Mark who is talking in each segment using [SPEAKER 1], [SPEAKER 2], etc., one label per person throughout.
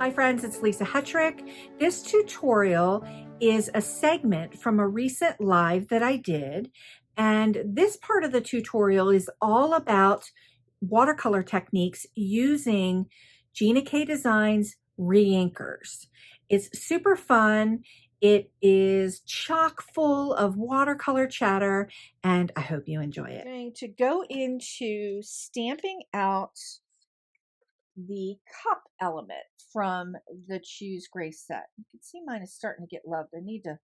[SPEAKER 1] Hi friends, it's Lisa Hetrick. This tutorial is a segment from a recent live that I did, and this part of the tutorial is all about watercolor techniques using Gina K Designs Reinkers. It's super fun. It is chock full of watercolor chatter, and I hope you enjoy it. I'm going to go into stamping out the cup element from the Choose Grace set. You can see mine is starting to get loved. I need to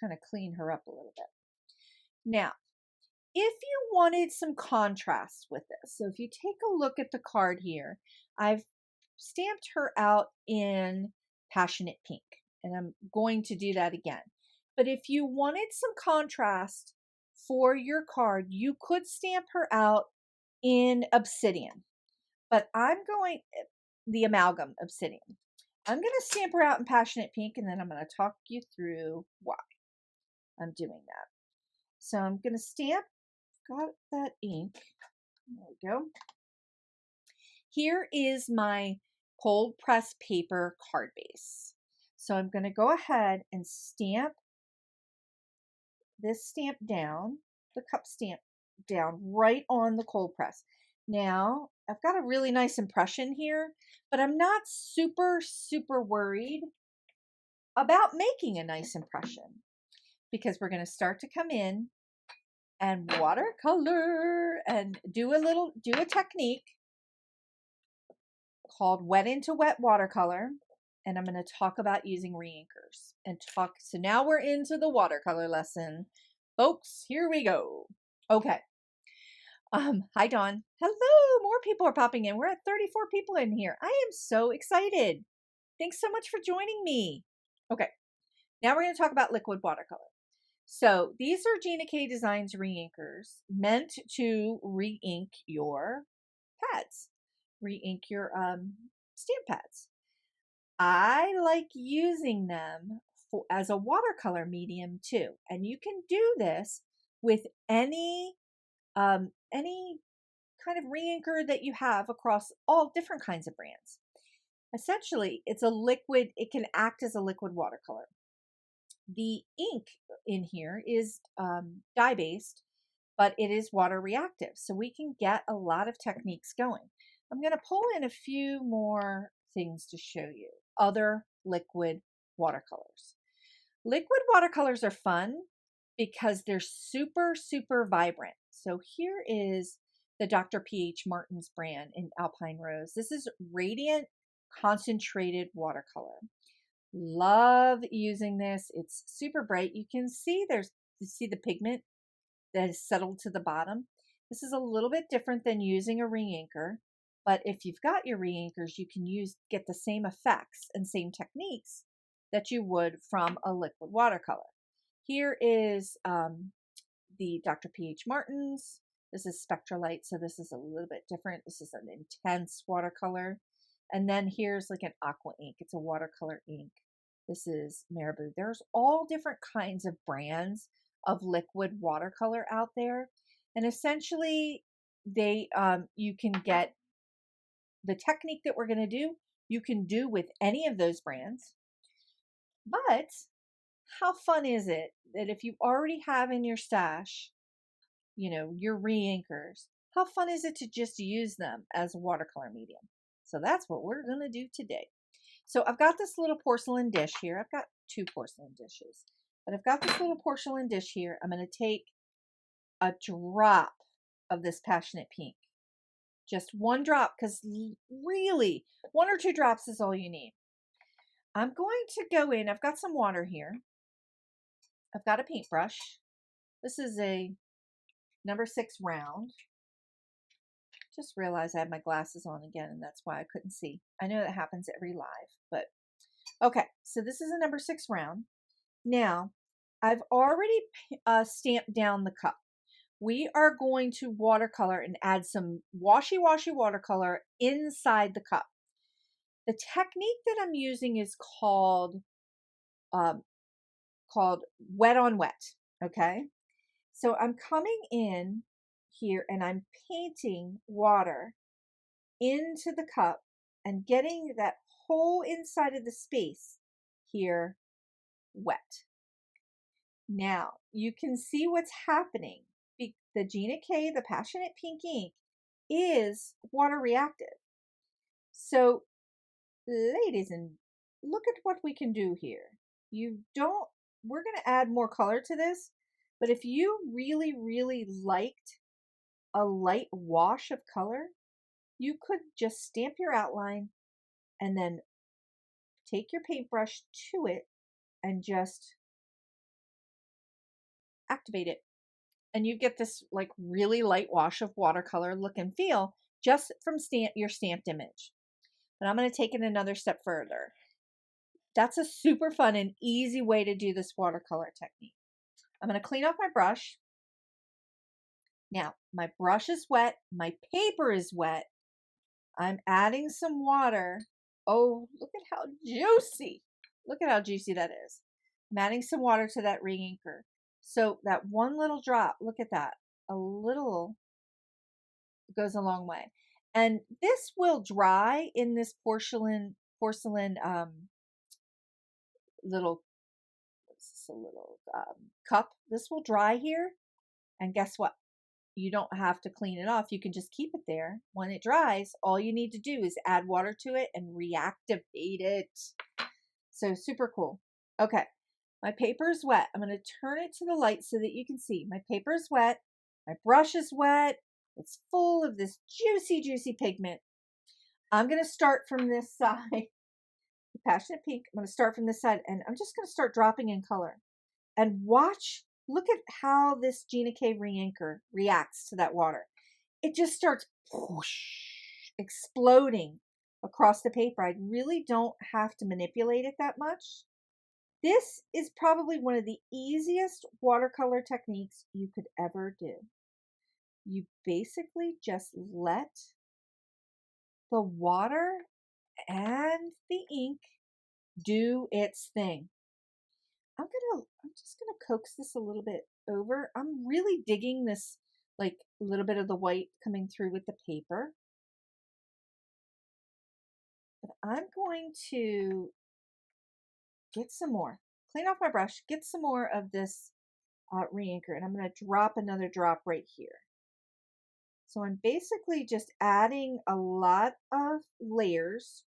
[SPEAKER 1] kind of clean her up a little bit. Now, if you wanted some contrast with this, so if you take a look at the card here, I've stamped her out in Passionate Pink, and I'm going to do that again. But if you wanted some contrast for your card, you could stamp her out in Obsidian. But I'm going, the Amalgam Obsidian. I'm going to stamp her out in Passionate Pink, and then I'm going to talk you through why I'm doing that. So I'm going to stamp, got that ink, there we go. Here is my cold press paper card base. So I'm going to go ahead and stamp this stamp down, the cup stamp down right on the cold press. Now, I've got a really nice impression here, but I'm not super worried about making a nice impression because we're going to start to come in and watercolor and do a technique called wet into wet watercolor. And I'm going to talk about using Reinkers and talk. So now we're into the watercolor lesson. Folks, here we go. Okay. Hi, Dawn. Hello. More people are popping in. We're at 34 people in here. I am so excited. Thanks so much for joining me. Okay. Now we're going to talk about liquid watercolor. So these are Gina K Designs Reinkers meant to re-ink your pads, re-ink your stamp pads. I like using them as a watercolor medium too. And you can do this with any kind of reinker that you have across all different kinds of brands. Essentially, it's a liquid, it can act as a liquid watercolor. The ink in here is dye-based, but it is water reactive, so we can get a lot of techniques going. I'm going to pull in a few more things to show you. Other liquid watercolors. Liquid watercolors are fun because they're super vibrant. So here is the Dr. P.H. Martin's brand in Alpine Rose. This is Radiant Concentrated Watercolor. Love using this. It's super bright. You can see you see the pigment that is settled to the bottom. This is a little bit different than using a reinker, but if you've got your reinkers, you can get the same effects and same techniques that you would from a liquid watercolor. Here is the Dr. P.H. Martin's. This is Spectralite, so this is a little bit different. This is an intense watercolor. And then here's like an aqua ink. It's a watercolor ink. This is Marabou. There's all different kinds of brands of liquid watercolor out there. And essentially, you can get the technique that we're going to do, you can do with any of those brands. But how fun is it that if you already have in your stash, your reinkers, how fun is it to just use them as a watercolor medium? So that's what we're going to do today. So I've got this little porcelain dish here. I've got two porcelain dishes, but I've got this little porcelain dish here. I'm going to take a drop of this Passionate Pink. Just one drop, because really 1 or 2 drops is all you need. I'm going to go in. I've got some water here. I've got a paintbrush. This is a number 6 round. Just realized I had my glasses on again, and that's why I couldn't see. I know that happens every live, but okay. So this is a number 6 round. Now, I've already stamped down the cup. We are going to watercolor and add some washy watercolor inside the cup. The technique that I'm using is called wet on wet. Okay, so I'm coming in here and I'm painting water into the cup and getting that whole inside of the space here wet. Now you can see what's happening. The Gina K, the Passionate Pink ink, is water reactive. So ladies, and look at what we can do here. We're going to add more color to this, but if you really, really liked a light wash of color, you could just stamp your outline and then take your paintbrush to it and just activate it. And you get this like really light wash of watercolor look and feel just from your stamped image. But I'm going to take it another step further. That's a super fun and easy way to do this watercolor technique. I'm going to clean off my brush. Now, my brush is wet. My paper is wet. I'm adding some water. Oh, look at how juicy. Look at how juicy that is. I'm adding some water to that Reinker. So that one little drop, look at that. A little goes a long way. And this will dry in this porcelain little cup. This will dry here. And guess what? You don't have to clean it off. You can just keep it there. When it dries, all you need to do is add water to it and reactivate it. So super cool. Okay, my paper is wet. I'm going to turn it to the light so that you can see. My paper is wet. My brush is wet. It's full of this juicy, juicy pigment. I'm going to start from this side. The Passionate Pink. I'm going to start from this side, and I'm just going to start dropping in color. And watch, look at how this Gina K Reinker reacts to that water. It just starts whoosh, exploding across the paper. I really don't have to manipulate it that much. This is probably one of the easiest watercolor techniques you could ever do. You basically just let the water and the ink do its thing. I'm just gonna coax this a little bit over. I'm really digging this, like a little bit of the white coming through with the paper. But I'm going to get some more, clean off my brush, get some more of this Reinker, and I'm gonna drop another drop right here. So I'm basically just adding a lot of layers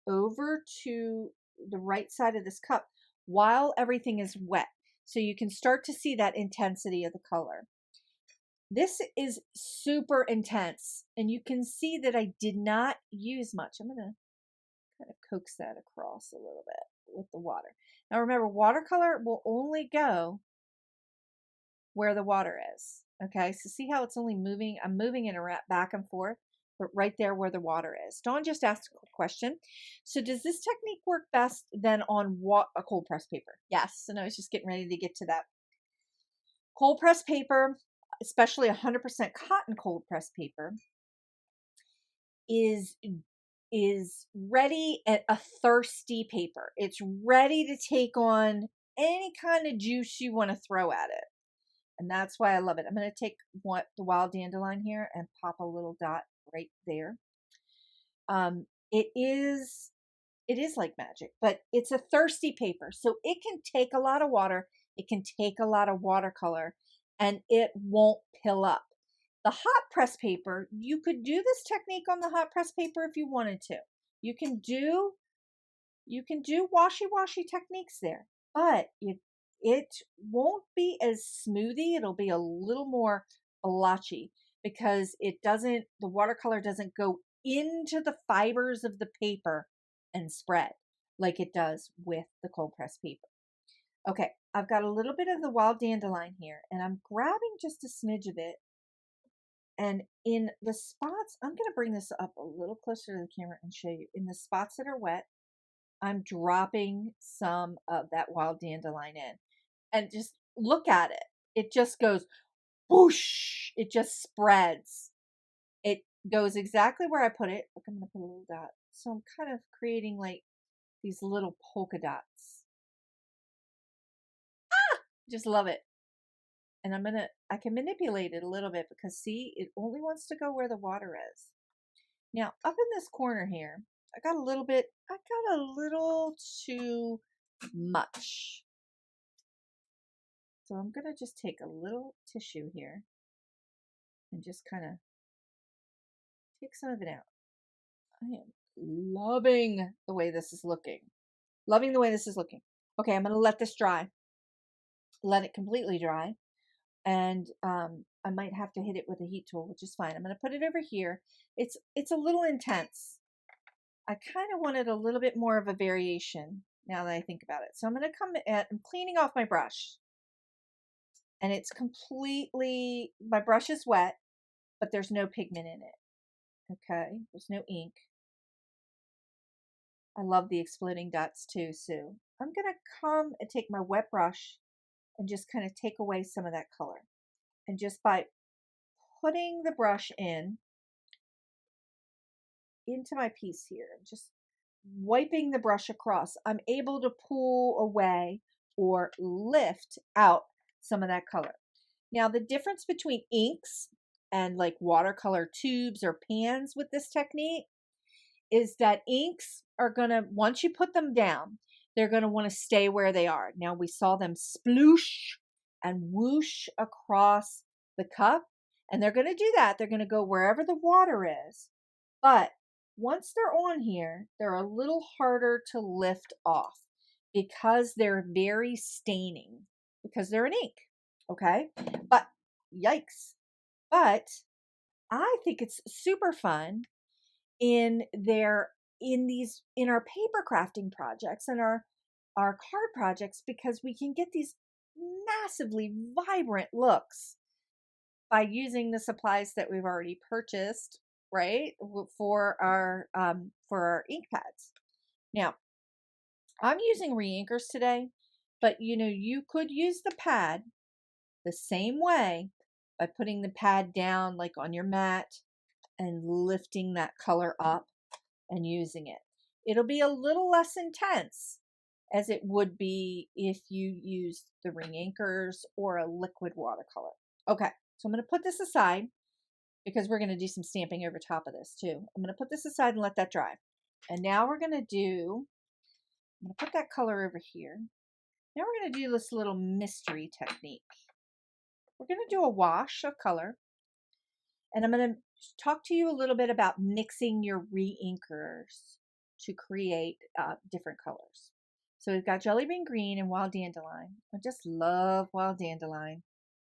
[SPEAKER 1] over to the right side of this cup while everything is wet. So you can start to see that intensity of the color. This is super intense, and you can see that I did not use much. I'm going to kind of coax that across a little bit with the water. Now remember, watercolor will only go where the water is. Okay, so see how it's only moving? I'm moving it around back and forth, but right there where the water is. Dawn just asked a question. So does this technique work best then on a cold press paper? Yes, and I was just getting ready to get to that. Cold press paper, especially 100% cotton cold press paper, is ready at a thirsty paper. It's ready to take on any kind of juice you want to throw at it. And that's why I love it. I'm going to take the wild dandelion here and pop a little dot right there. It is like magic, but it's a thirsty paper. So it can take a lot of water. It can take a lot of watercolor, and it won't pill up. The hot press paper, you could do this technique on the hot press paper if you wanted to. You can do washy washy-techniques there, but it won't be as smoothie. It'll be a little more blotchy because the watercolor doesn't go into the fibers of the paper and spread like it does with the cold press paper. Okay, I've got a little bit of the wild dandelion here, and I'm grabbing just a smidge of it. And in the spots, I'm going to bring this up a little closer to the camera and show you. In the spots that are wet, I'm dropping some of that wild dandelion in. And just look at it. It just goes whoosh. It just spreads. It goes exactly where I put it. Look, I'm going to put a little dot. So I'm kind of creating like these little polka dots. Just love it. And I can manipulate it a little bit because see, it only wants to go where the water is. Now, up in this corner here, I got a little too much. So I'm going to just take a little tissue here and just kind of take some of it out. I am loving the way this is looking. Loving the way this is looking. Okay, I'm going to let this dry. Let it completely dry. And I might have to hit it with a heat tool, which is fine. I'm going to put it over here. It's a little intense. I kind of wanted a little bit more of a variation now that I think about it. So I'm going to I'm cleaning off my brush. And it's completely, my brush is wet, but there's no pigment in it. Okay, there's no ink. I love the exploding dots too, Sue. I'm going to come and take my wet brush and just kind of take away some of that color. And just by putting the brush into my piece here, just wiping the brush across, I'm able to pull away or lift out some of that color. Now, the difference between inks and like watercolor tubes or pans with this technique is that inks are gonna, once you put them down, they're gonna wanna stay where they are. Now, we saw them sploosh and whoosh across the cup, and they're gonna do that. They're gonna go wherever the water is. But once they're on here, they're a little harder to lift off because they're very staining, because they're an ink, okay? But yikes. But I think it's super fun in our paper crafting projects and our card projects, because we can get these massively vibrant looks by using the supplies that we've already purchased, right, for our ink pads. Now, I'm using Reinkers today, but you could use the pad the same way by putting the pad down like on your mat and lifting that color up and using it. It'll be a little less intense as it would be if you used the Reinkers or a liquid watercolor. Okay, so I'm going to put this aside because we're going to do some stamping over top of this too. I'm going to put this aside and let that dry. And now I'm going to put that color over here. Now we're going to do this little mystery technique. We're going to do a wash of color. And I'm going to talk to you a little bit about mixing your Reinkers to create different colors. So we've got Jelly Bean Green and Wild Dandelion. I just love Wild Dandelion.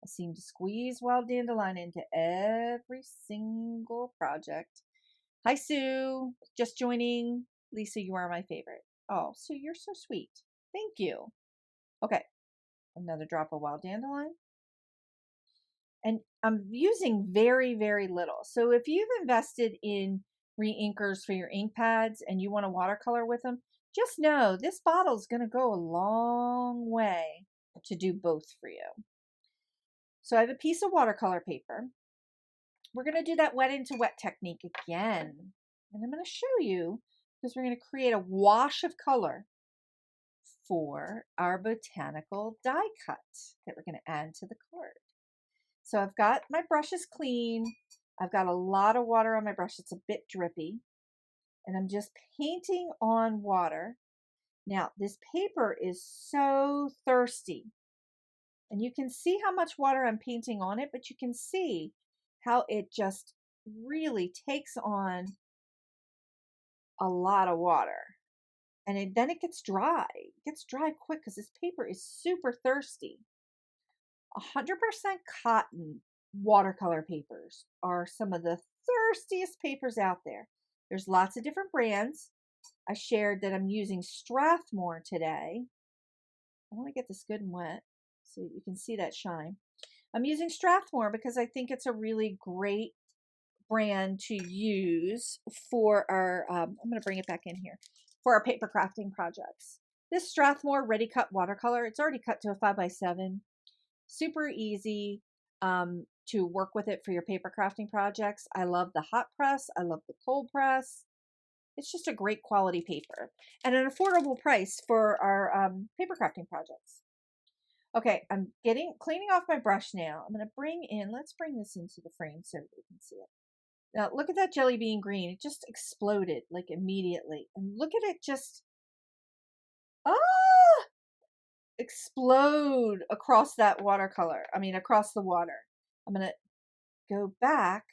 [SPEAKER 1] I seem to squeeze Wild Dandelion into every single project. Hi, Sue. Just joining. Lisa, you are my favorite. Oh, Sue, you're so sweet. Thank you. Okay, another drop of Wild Dandelion. And I'm using very, very little. So if you've invested in Reinkers for your ink pads and you want to watercolor with them, just know this bottle is going to go a long way to do both for you. So I have a piece of watercolor paper. We're going to do that wet into wet technique again. And I'm going to show you, because we're going to create a wash of color for our botanical die cut that we're going to add to the card. So I've got my brushes clean. I've got a lot of water on my brush. It's a bit drippy. And I'm just painting on water. Now, this paper is so thirsty. And you can see how much water I'm painting on it, but you can see how it just really takes on a lot of water. And then it gets dry. It gets dry quick because this paper is super thirsty. 100% cotton watercolor papers are some of the thirstiest papers out there. There's lots of different brands. I shared that I'm using Strathmore today. I want to get this good and wet so you can see that shine. I'm using Strathmore because I think it's a really great brand to use for our, I'm going to bring it back in here, for our paper crafting projects. This Strathmore Ready Cut watercolor, it's already cut to a 5x7. Super easy to work with it for your paper crafting projects. I love the hot press. I love the cold press. It's just a great quality paper and an affordable price for our paper crafting projects. Okay, I'm cleaning off my brush now. I'm going to let's bring this into the frame so we can see it. Now look at that jelly bean green. It just exploded like immediately. And look at it just, ah, explode across that watercolor. I mean, across the water. I'm going to go back